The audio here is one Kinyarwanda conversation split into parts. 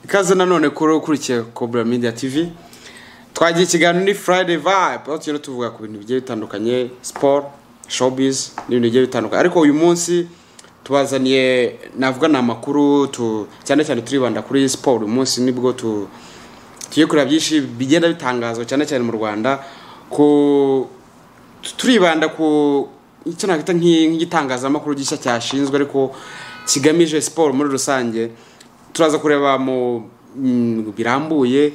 Ikaze nanone kurikiye Cobra Media TV. Twagiye ikiganiro ni Friday Vibe. Aho tugenda tuvuga ku bintu bigiye bitandukanye, sport, showbiz, n'ibintu bigiye bitandukanye. Ariko uyu munsi tubazaniye navuga na makuru cyane turibanda kuri sport. Uyu munsi nibwo tugiye kureba byinshi bigenda bitangazwa cyane mu Rwanda ko turibanda ku icyo nakita nk'igitangazamakuru gishya cyashinzwe ariko kigamije sport muri rusange. Turaza kureba mu birambuye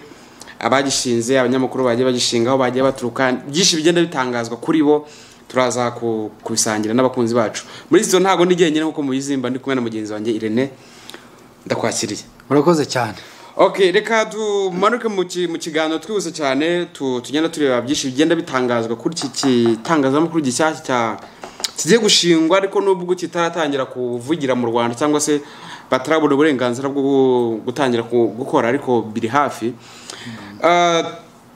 abagishinze abanyamakuru bagiye bagishingaho bagiye baturuka byinshi bigenda bitangazwa kuri bo. Turaza kubisangira n'abakunzi bacu. Muri izo ntago ndigeye nyine nkuko mubizimba ndi kumwe na mugenzi wanjye Irene. Ndakwakiriye. Murakoze cyane. Okay, reka tumanuke mu kiganiro twihuse cyane tugenda tureba byinshi bigenda bitangazwa kuri iki kitangazamakuru gishyashya kigiye gushingwa ariko nubwo kitaratangira kuvugira mu Rwanda cyangwa se batarabona uburenganzira bwo gutangira gukora ariko biri hafi.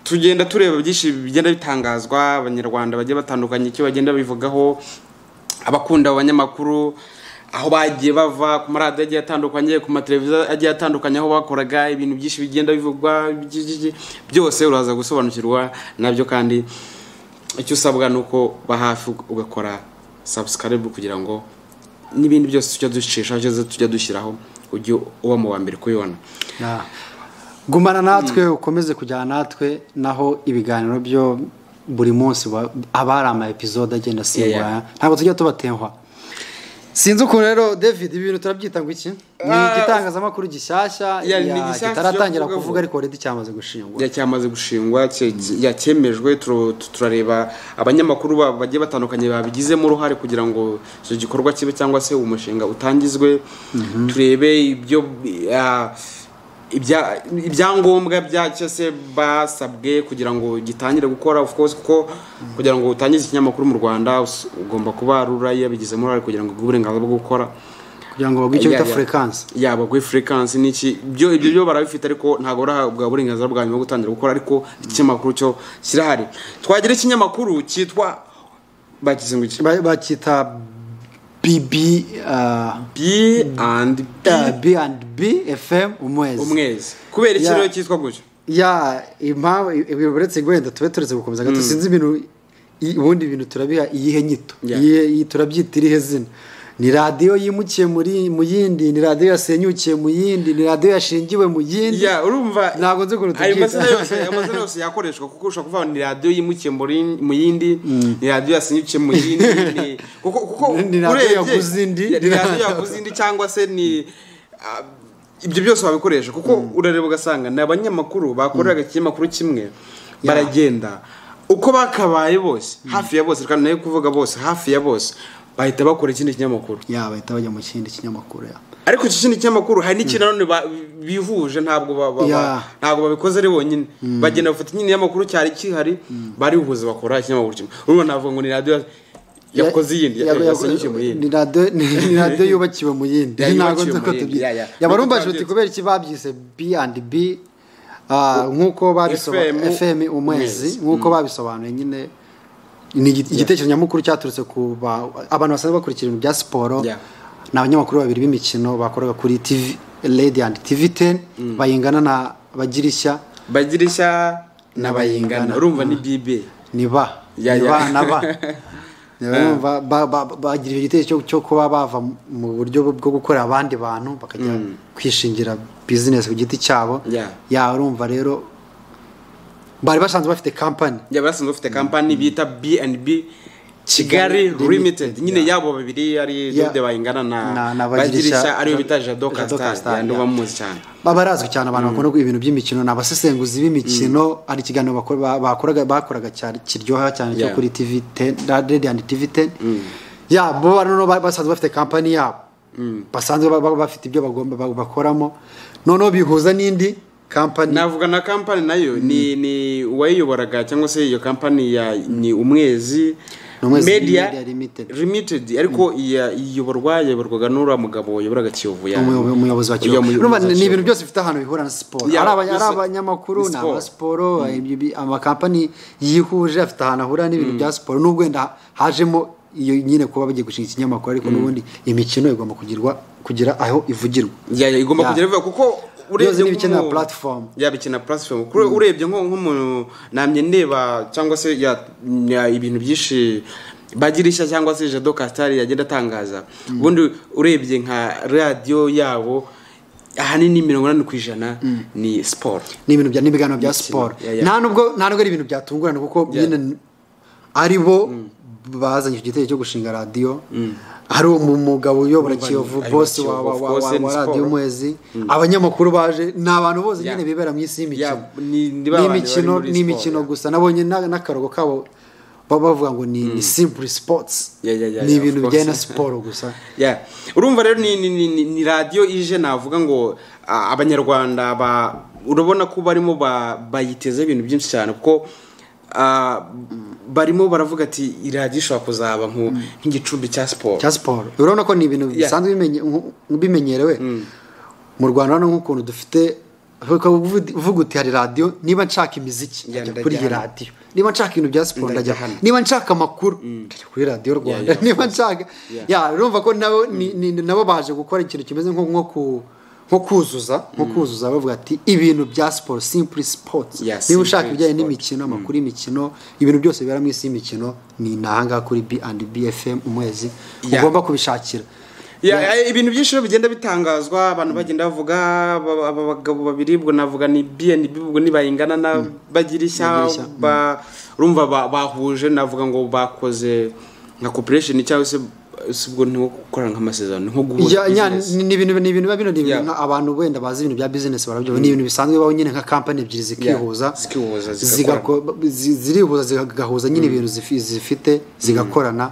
Tugenda tureba byinshi bigenda bitangazwa abanyarwanda bagiye batandukanye icyo bagenda bivugaho abakunda abanyamakuru aho bagiye bava ku maradiyo agiye atandukanye ku mateleviziyo agiye atandukanye aho bakoraga ibintu byinshi bigenda bivugwa byose uraza gusobanukirwa nabyo kandi icyo usabwa nuko bahafi ugakora subscribe kugira ngo n'ibindi byose tujya dushyiraho ujye uba mu wa mbere kuyibona. Gumana natwe ukomeze kujyana natwe naho ibiganiro byo buri munsi abari ama episode agenda simba ntabwo tujya tubatenhwa. Sinzi uko rero David ibintu turabyita ngo iki ni igitangazamakuru gishyashya kitaratangira kuvuga ariko already cyamaze gushingwa cyamaze gushingwa cyemejwe. Turareba abanyamakuru bagiye batandukanye babigizemo uruhare kugira ngo icyo gikorwa kibe cyangwa se umushinga utangizwe. Turebe ibyangombwa byacyo se basabwe kugira ngo gitangire gukora of course kuko kugira ngo utangize ikinyamakuru mu Rwanda ugomba kuba rurayi yabigizemo uruhare kugira ngo uburenganzira bwo gukora kugira ngo bagwe icyo bita frequency bagwe frequency n'iki ibyo barabifite ariko ntago bwa burenganzira bwa nyuma gutangira gukora ariko ikinyamakuru cyo kirahari. Twagira ikinyamakuru cyitwa bagize ngo bakita B and B FM umwezi kubera ikiro cyitwa gutyo uretse gwenda tube turetse gukomeza gato sinzi ibintu ubundi ibintu turabiha iyihe nyito turabyitira ihe zina. Ni radio yimukiye mu yindi, ni radio yasenyukiye mu yindi, ni radio yashingiwe mu yindi. Urumva nago nzi kuruta amazina yose yakoreshwa kuko ushaka kuvuga ni radio yimukiye mu yindi, ni radio yasenyukiye mu yindi kuko ni radio yakuzindi cyangwa se ni ibyo byose babikoresha kuko urareba ugasanga n'abanyamakuru bakoreraga ikinyamakuru kimwe baragenda uko bakabaye bose hafi ya bose kandi nayo kuvuga bose hafi ya bose bahita bakora ikindi kinyamakuru bahita bajya mu kindi kinyamakuru ariko iki kindi kinyamakuru hari n'ikintu none bihuje ntabwo babikoze ari bonyine bagenda bafata nyine y'amakuru cyari kihari bari buhuze bakora ikinyamakuru kimwe. Urumva navuga ngo ni radio yakoze yindi yasenyukiye mu yindi ni radio yubakiwe mu yindi ntabwo nzi ko tubyita yabarumbaje uti kubera iki babyise B and B nkuko babisobanuye FM umwezi nkuko babisobanuye nyine ni igitekerezo nyamukuru cyaturutse ku abantu basanzwe bakurikira ibintu bya siporo n'abanyamakuru babiri b'imikino bakoraga kuri TV Lady and TV10 bayingana na bagirishya na bayingana. Urumva ni BB ni ba bagira igitekerezo cyo kuba bava mu buryo bwo gukorera abandi bantu bakajya kwishingira business ku giti cyabo. Urumva rero bari basanzwe bafite company bita B&B Kigali Limited nyine yabo babiri ari Dode bayingana na bagirisha ari bita Jado Castar yando bamuzi cyane babarazwe cyane abantu bakora ibintu by'imikino n'abasesenguzi b'imikino ari kiganiro bakoraga cyane kiryoha cyane cyo kuri TV10 Radio and TV10 bo barano basanzwe bafite company yabo basanzwe bafite ibyo bagomba bakoramo noneho bihuza n'indi company. Navuga na company nayo ni wayiyoboraga cyangwa se iyo company ni umwezi Media Limited ariko iyoborwaga n'ura mugabo yoboraga Kiyovu umuyobozi wa Kiyovu. Urumva ni ibintu byose bifite ahantu bihura na sport ari abanyamakuru na sport ama company yihuje afite ahantu ahura n'ibintu bya sport n'ubwo wenda hajemo iyo nyine kuba bagiye gushinga ikinyamakuru ariko n'ubundi imikino igomba kugira aho ivugirwa igomba kugira kuko urebye n'ibikina platform yabikina platform urebye nk'umuntu namye ndeba cyangwa se ibintu byinshi bagirisha cyangwa se Jado Castar yagenda atangaza ubundi urebye nka radio yabo ahanini 80% ni sport ni ibintu n'ibiganiro bya sport nta nubwo ari ibintu byatungurana kuko nyine ari bo bazanye igitego cyo gushinga radio hari umugabo uyobora Kiyovu boss wa radio Mwezi abanyamakuru baje n'abantu bose nyine bibera mu isi y'imikino n'imikino gusa nabonye n'akarogo kabo bavuga ngo ni simple sports ni ibintu bijyana na siporo gusa urumva rero ni radio ije navuga ngo abanyarwanda urabona ko barimo bayiteze ibintu byinshi cyane kuko barimo baravuga ati iradiyo ishobora kuzaba nk'igicumbi cya siporo urabona ko ni ibintu bisanzwe bimenyerewe mu Rwanda nk'ukuntu dufite uvuga uti hari radio niba nshaka imiziki kuri iyi radio niba nshaka ibintu bya siporo ndajya niba nshaka amakuru kuri radio Rwanda niba nshaka urumva ko nabo baje gukora ikintu kimeze nko kuzuza bavuga ati ibintu bya siporo simple sports niba ushaka ibijyanye n'imikino amakuru y'imikino ibintu byose bibera mu isi y'imikino ni nahanga kuri B&B FM Umwezi ugomba kubishakira ibintu byinshi bigenda bitangazwa abantu bagenda bavuga abagabo babiri ubwo navuga ni B&B ubwo nibayingana na Bagirisha urumva bahuje navuga ngo bakoze nka cooperation cyangwa se ubwo nko gukora nk'amasezerano nko guhuza ni ibintu abantu wenda bazi ibintu bya business barabyo ni ibintu bisanzwe baho nyine nka company ebyiri zikihuza zigahuza nyine ibintu zifite zigakorana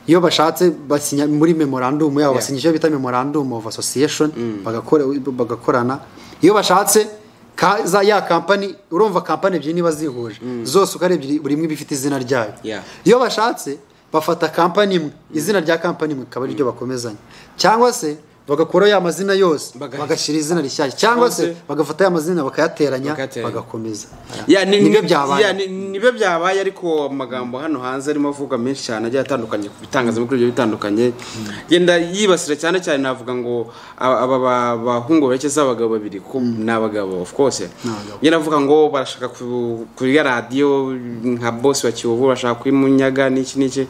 iyo bashatse basinya muri memorandum yabo basinyije bita memorandum of association bagakorana iyo bashatse ya company urumva company ebyiri niba zihuje zose ukarebye buri imwe bifite izina ryayo iyo bashatse bafata company imwe izina rya company imwe akaba ari ryo bakomezanya cyangwa se bagakora ya mazina yose bagashira izina rishyashya cyangwa se bagafata ya mazina bakayateranya bagakomeza nibe byabaye ariko amagambo hano hanze arimo avuga menshi cyane agiye atandukanye kubitangaza muri ibyo bitandukanye genda yibasira cyane cyane navuga ngo aba bahungu bake z'abagabo babiri ko nabagabo of course genda avuga ngo barashaka kuri radio nka boss wa Kiyovu bashaka kwimunyaga n'iki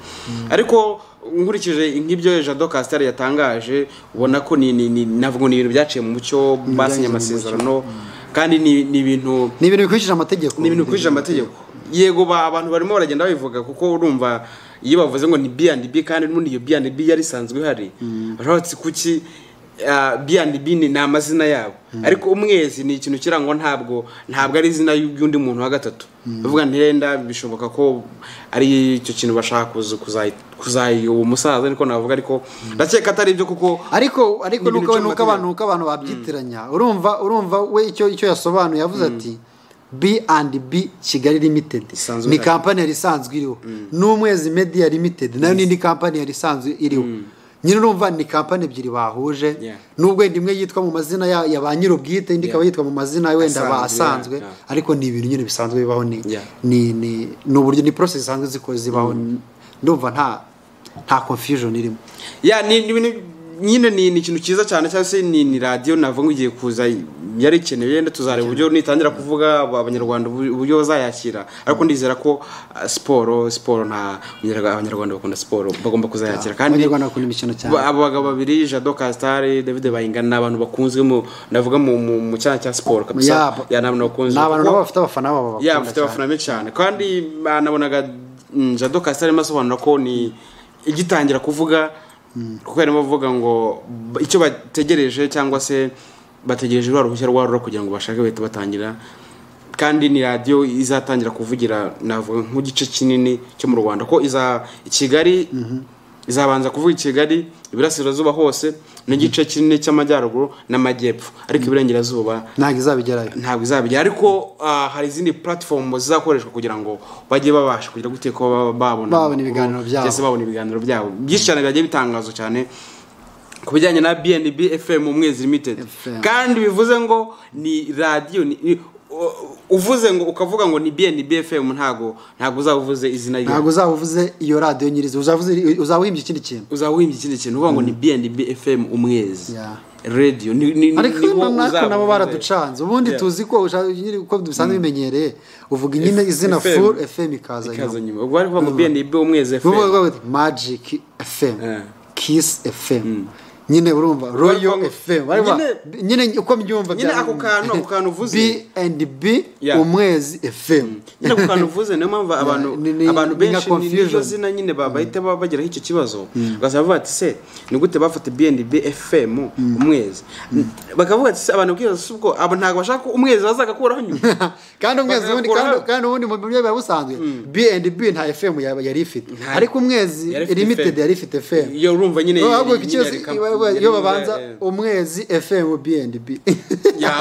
ariko nkurikije nk'ibyo Jado Castar yatangaje ubona ko navuga ni ibintu byaciye mu mucyo basinye amasezerano kandi ni ibintu bikurikije amategeko yego abantu barimo baragenda babivuga kuko urumva iyo bavuze ngo ni B&B kandi n'undi iyo B&B yari sanzwe hari barotse kuki B&B ni amazina yabo ariko Umwezi ni ikintu kirango ntabwo ari izina y'undi muntu wa gatatu bavuga ntirenda bishoboka ko ari icyo kintu bashaka kuzayo umusaza niko navuga ariko ndakeka atari ibyo kuko ariko nuko abantu babyitiranya urumva we icyo yasobanuye yavuze ati B&B Kigali Limited ni company yari isanzwe iriho n'Umwezi Media Limited nayo n'indi company yari isanzwe iriho nyine urumva ni company ebyiri bahuje nubwo imwe yitwa mu mazina ya ba nyir'ubwite indi ikaba yitwa mu mazina wenda basanzwe ariko ni ibintu nyine bisanzwe bibaho ni uburyo ni process zisanzwe zibaho ndumva nta confusion irimo ni ibintu nyine ni ikintu cyiza cyane cyangwa se ni radio navuga ngo igiye kuza yari ikenewe yenda tuzareba uburyo nitangira kuvuga abanyarwanda uburyo bazayakira ariko ndizera ko siporo nta abanyarwanda bakunda siporo bagomba kuzayakira kandi abanyarwanda bakunda imikino cyane abagabo babiri Jado Castar David Bayingana n'abantu bakunzwe navuga mu cyana cya siporo kabisa n'abantu bakunze n'abantu bafite abafana babo bafite abafana benshi cyane kandi banabonaga Jado Castar masobanura ko ni igitangira kuvuga kuko barimo bavuga ngo icyo bategereje cyangwa se bategereje uruhushya rwaro kugira ngo bashake bahita batangira kandi ni radio izatangira kuvugira navuga nk'igice kinini cyo mu Rwanda ko Kigali izabanza kuvuga Kigali ibirasirazuba hose n'igice kinini cy'amajyaruguru n'amajyepfo ariko ibirengerazuba ntabwo izabigera ariko hari izindi platform zizakoreshwa kugira ngo bajye babasha kugira gute ko babona ibiganiro byabo byinshi cyane byagiye bitangazo cyane kubijyanye na B&B FM Umwezi Limited kandi bivuze ngo ni radio uvuze ngo ukavuga ngo ni BNB FM ntago uzavuze izina rye ntago uzavuze iyo radio nyiriza uzawimbye ikindi kintu uvuga ngo ni BNB FM umwezi radio ni nabo baraducanze ubundi tuzi ko uko dusanzwe bimenyereye uvuga nyine izina full FM ikaza nyuma ubwo bari kuvuga ngo BNB umwezi FM Magic FM Kiss FM nyine urumva Royal FM nyine uko mbyumva nyine ako kantu uvuze BNB umwezi FM nyine ako kantu uvuze niyo mpamvu abantu benshi niyo zina nyine bahita bageraho icyo kibazo bazavuga ati se ni gute bafata BNB FM umwezi bakavuga ati se abantu bwiza ubwo abo ntago bashaka umwezi bazagakuraho nyuma kandi umwezi ubundi kandi ubundi mu byo babusanzwe BNB nta FM yari ifite ariko umwezi limited yari ifite FM iyo urumva nyine iyo babanza umwezi FM BNB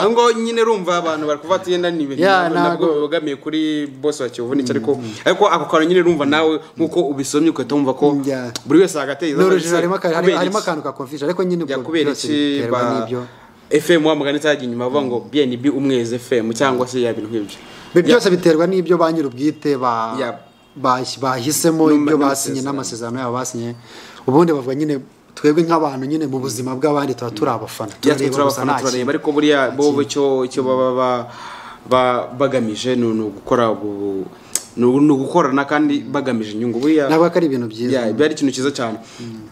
ngo nyine rumva abantu bari kuvata yenda nibe nabwo bagamiye kuri boss wa Kiyovu nicyo ariko ako kantu nyine rumva nawe nkuko ubisomye ukahita wumva ko buri wese agateza harimo akantu ka confusion ariko nyine kubera iki FM wamugana cyaje inyuma bavuga ngo BNB umwezi FM cyangwa se ya bintu nk'ibyo byose biterwa n'ibyo ba nyir'ubwite bahisemo ibyo basinye n'amasezerano yabo basinye ubundi bavuga nyine twebwe nk'abantu nyine mu buzima bw'abandi tuba turi abafana turareba ariko buriya bo cyo baba bagamije ni ugukorana kandi bagamije inyungu buriya ntabwo ari ibintu byiza biba ari ikintu cyiza cyane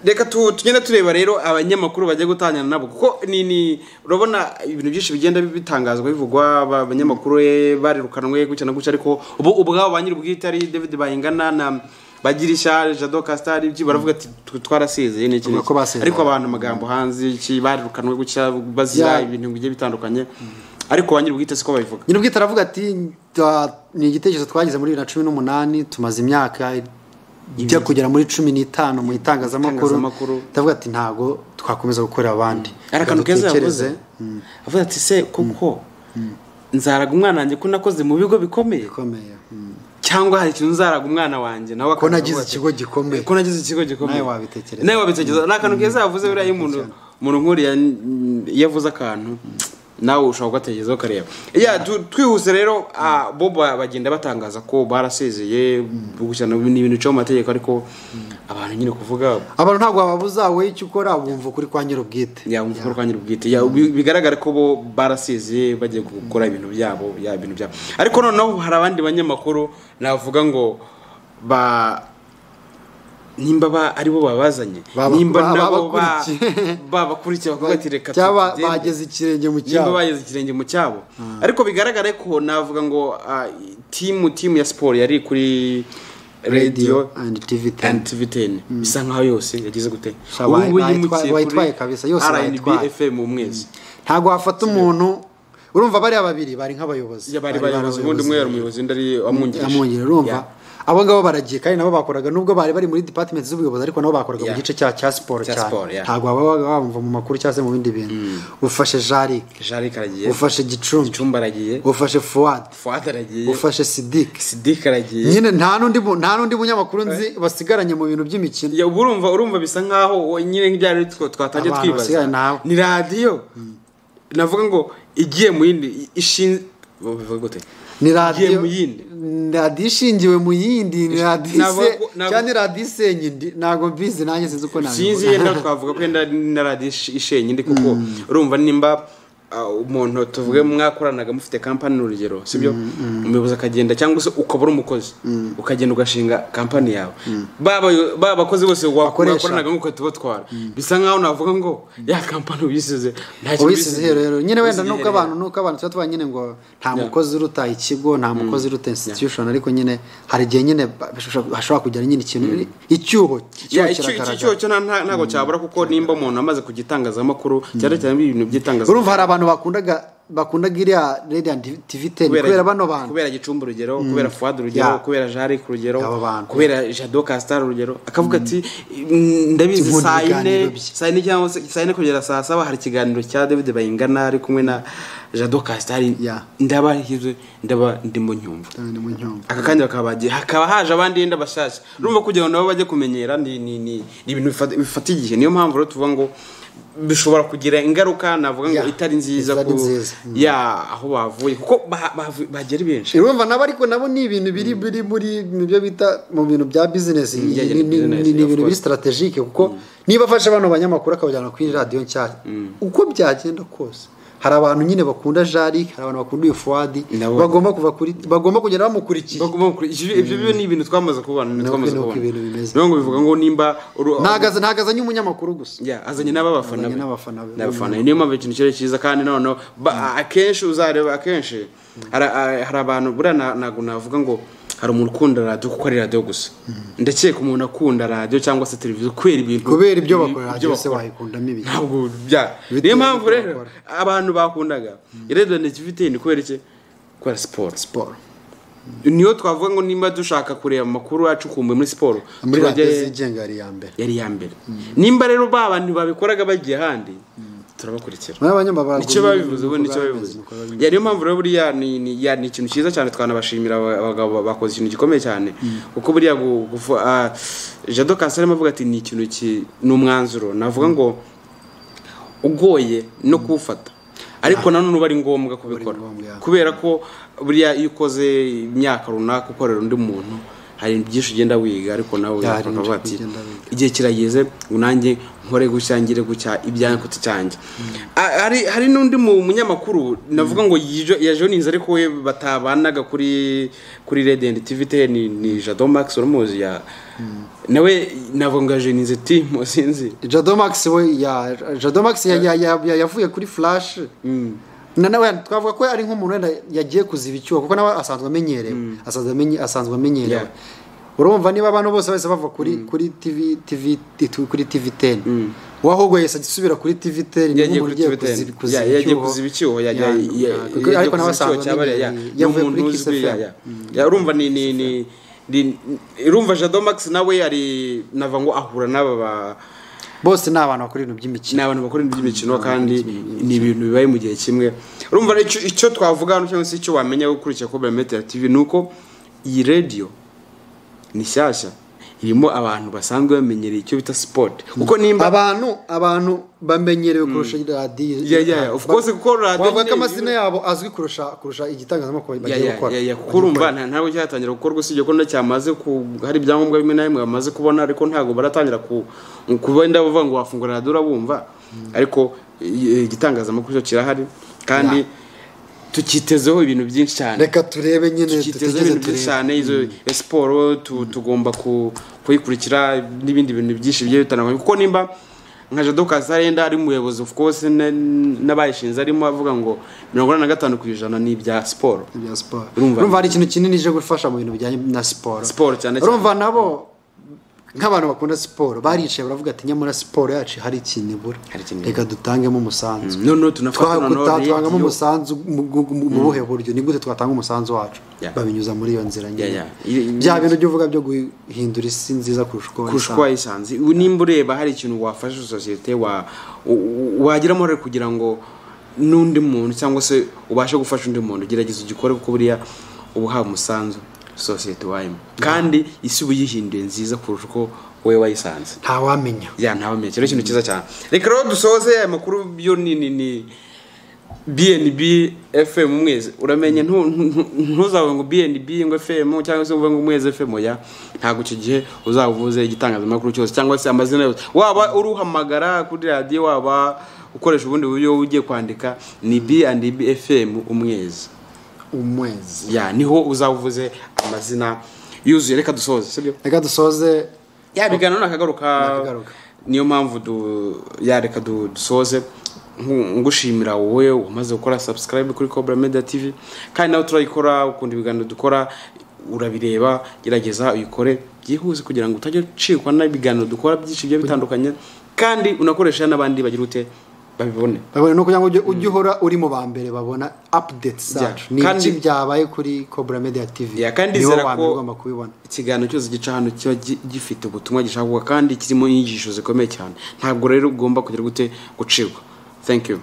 reka tugenda tureba rero abanyamakuru bagiye gutangana nabo kuko urabona ibintu byinshi bigenda bitangazwa bivugwa abanyamakuru barirukanwe gutya na gutya ariko ubwabo ba nyir'ubwite ari David Bayingana na Bagirisha Jado Castar ibyi baravuga ati twarasezeye n'iki ariko abantu amagambo hanze iki barirukanwe gutya bazira ibintu bigiye bitandukanye ariko banyir'ubwite siko babivuga nyir'ubwite aravuga ati ni igitekerezo twagize muri 2018 tumaze imyaka ijya kugera muri 15 mu itangazamakuru ndavuga ati ntago twakomeza gukorera abandi arakantu keza yavuze avuga ati se kuko nzaraga umwana wanjye ko nakoze mu bigo bikomeye cyangwa hari ikintu nzaraga umwana wanjye nawe ko nagize ikigo gikomeye nawe wabitekereza n'akantu keza yavuze buriya umuntu nkuri yavuze akantu nawe ushobora kugatekerezaho kareba twihuse rero bo bagenda batangaza ko barasezeye gushyana n'ibintu cyo mu mategeko ariko abantu nyine kuvuga abantu ntabwo bababuza we icyo ukora bumva kuri kwa nyir'ubwite wumva kuri kwa nyir'ubwite bigaragara ko bo barasezeye bagiye gukora ibintu byabo ariko noneho hari abandi banyamakuru navuga ngo nimba ari bo babazanye nimba nabo babakurikiye bakabatireka bageze ikirenge mu cyabo ariko bigaragare ko navuga ngo team ya sport yari kuri radio and TV10 bisa nkaho yose yagize gute wayitwaye kabisa yose RNB FM umwezi ntago wafata umuntu urumva bari ababiri bari nk'abayobozi bari ubundi umwe yari umuyobozi ndari amwungirije urumva abo ngabo baragiye kandi nabo bakoraga nubwo bari muri department z'ubuyobozi ariko nabo bakoraga mu gice cya sport cyane ntago bumva mu makuru cyase mu bindi bintu ufashe Jari aragiye ufashe Gicumbi aragiye ufashe Fuad aragiye ufashe Sidik aragiye nyine nta nundi munyamakuru nzi basigaranye mu bintu by'imikino urumva bisa nkaho nyine nk'ibyari twatangiye twibaza ni radio navuga ngo igiye mu yindi bivuga gute ni radio ishingiwe mu yindi ni radio cyane radio isenye ntago mbizi nanjye sinzi uko nabivuga sinzi yenda twavuga ko yenda na radio ishenye ndi kuko urumva nimba umuntu tuvuge mwakoranaga mufite company urugero sibyo umuyobozi akagenda cyangwa se ukabura umukozi ukagenda ugashinga company yawe baba bakozi bose wakoranaga nkuko tubatwara bisa nkaho navuga ngo ya company uyisize rero nyine wenda nuko abantu tuba nyine ngo nta mukozi uruta ikigo nta mukozi uruta institution ariko nyine hari gihe nyine hashobora kugera nyine ikintu icyuho cyo ntago cyabura kuko nimba umuntu amaze kugitangaza amakuru cyane cyane ibintu byitangaza urumva hari abantu bakundaga iriya Radio TV10 kubera bano bantu kubera Gicumbi urugero kubera Fuad urugero kubera Jari urugero kubera Jado Castar urugero akavuga ati ndabizi sayine cyangwa sayine kugera saa 7 hari kiganiro cya David Bayingana ari kumwe na Jado Castar ndaba ndimo nyumva akakanya hakaba haje abandi yenda bashasha urumva kugira ngo nabo bajye kumenyera ni ibintu bifata igihe niyo mpamvu rero tuvuga ngo bishobora kugira ingaruka navuga ngo itari nziza ku aho bavuye kuko bagera benshi urumva nabo ariko nabo ni ibintu biri muri byo bita mu bintu bya business ni ibintu biri strategique kuko niba afasha abantu banyamakuru akabajyana kuri radio nshyashya uko byagenda kose hari abantu nyine bakunda Jari hari abantu bakunda Fuadi bagomba kugera bamukurikiye ibyo ni ibintu twamaze kubana ngo bivuga ngo nimba ntagazanye umunyamakuru gusa azanye n'abafana niyo mpamvu ikintu cyari cyiza kandi none akenshi uzareba akenshi hari abantu buriya ntabwo navuga ngo hari umuntu ukunda radio kuko ari radio gusa ndetse ku muntu akunda radio cyangwa se televiziyo kubera ibyo bakora radio se wayikundamo ibi ntabwo niyo mpamvu rero abantu bakundaga radio TV ni kubera iki kubera sport niyo twavuga ngo nimba dushaka kureba amakuru acukumbuye muri sport muri radio zigenga yari ya mbere nimba rero abantu babikoraga bagiye handi turabakurikira nicyo babivuze ubu nicyo babivuze niyo mpamvu rero buriya ni ikintu cyiza cyane twanabashimira abagabo bakoze ikintu gikomeye cyane kuko buriya Jado Kansare avuga ati ni ikintu ni umwanzuro navuga ngo ugoye no kuwufata ariko nanone uba ari ngombwa kubikora kubera ko buriya iyo ukoze imyaka runaka ukorera undi muntu hari byinshi ugenda wiga ariko nawe ukavuga ati igihe kirageze ngo nanjye nkore gucyangire gucya ibyanjye kuti cyanjye hari n'undi munyamakuru navuga ngo yajoninze ariko we batabanaga kuri Radiant TV ni Jado Max urumuzi nawe navuga ngo yajoninze team sinzi Jado Max yavuye kuri Flash nawe twavuga ko ari nk'umuntu wenda yagiye kuziba icyuho kuko nawe asanzwe amenyerewe urumva niba abantu bose bava kuri TV10 wahubwo yese gisubira kuri TV10 yagiye kuziba icyuho ariko nawe asanzwe yavuye kuri Kiss FM urumva urumva Jado Max nawe ari nava ngo ahura n'aba bose ni abantu bakora ibintu by'imikino kandi ni ibintu bibaye mu gihe kimwe urumva icyo twavuga cyangwa se icyo wamenya gukurikira Cobra Media TV nuko iyi radio ni shyashya irimo abantu basanzwe bamenyereye icyo bita sport kuko nimba abantu bamenyerewe kurusha radio of course kuko radio bavuga ko amazina yabo azwi kurusha igitangazamakuru bagiye gukora kurumva ntabwo cyatangira gukorwa usibye ko ndacyamaze hari ibyangombwa bimwe na bimwe bamaze kubona ariko ntabwo baratangira kubenda bavuga ngo wafungura radio urabumva ariko igitangazamakuru cyo kirahari kandi tukitezeho ibintu byinshi cyane reka turebe nyine tukitezeho ibintu byinshi cyane izo sport tugomba kuyikurikira n'ibindi bintu byinshi bigiye bitandukanye kuko nimba nka Jado Kansare ari muyobozi of course n'abayishinze arimo avuga ngo 45% ni ibya sport urumva hari ikintu kinini je gufasha mu bintu bijyanye na sport cyane urumva nabo nk'abantu bakunda siporo baricaye baravuga ati nyamara siporo yacu hari ikintu ibura reka dutangemo umusanzu twatangamo umusanzu mu buhe buryo ni gute twatanga umusanzu wacu babinyuza muri iyo nzira nyine bya bintu byo uvuga byo guhindura isi nziza kurusha uko wayisanze nimba ureba hari ikintu wafasha sosiyete wagiramo rero kugira ngo n'undi muntu cyangwa se ubashe gufasha undi muntu gerageza ugikore kuko buriya ubuha umusanzu society wayimo kandi isi uyihinduye nziza kurusha uko wowe wayisanze ntawamenya ntawamenya cyo ikintu cyiza cyane reka rero dusoze amakuru byo ni BNB FM umwezi uramenye ntuzawe ngo BNB ngo FM cyangwa se uvuga ngo umwezi FM ntago icyo gihe uzavuze igitangazamakuru cyose cyangwa se amazina yose waba uruhamagara kuri radio waba ukoresha ubundi buryo ugiye kwandika ni BNB FM umwezi niho uzavuze amazina yuzuye reka dusoze sibyo reka dusoze bigana nakagaruka niyo mpamvu reka dusoze ngushimira wowe umaze gukora subscribe kuri Cobra Media TV kandi nawe turayikora ukunda ibiganiro dukora urabireba gerageza uyikore byihuse kugira ngo utajye ucikwa n'ibiganiro dukora byinshi byo bitandukanye kandi unakoresha n'abandi bagira ute babibone no kugira ngo ujye uhora uri mu bambere babona updates zacu n'iki byabaye kuri Cobra Media TV kandi zera ko ikiganiro cyose gica hano cyo gifite ubutumwa gishaka kandi kirimo inyigisho zikomeye cyane ntabwo rero ugomba kugira gute gucirwa thank you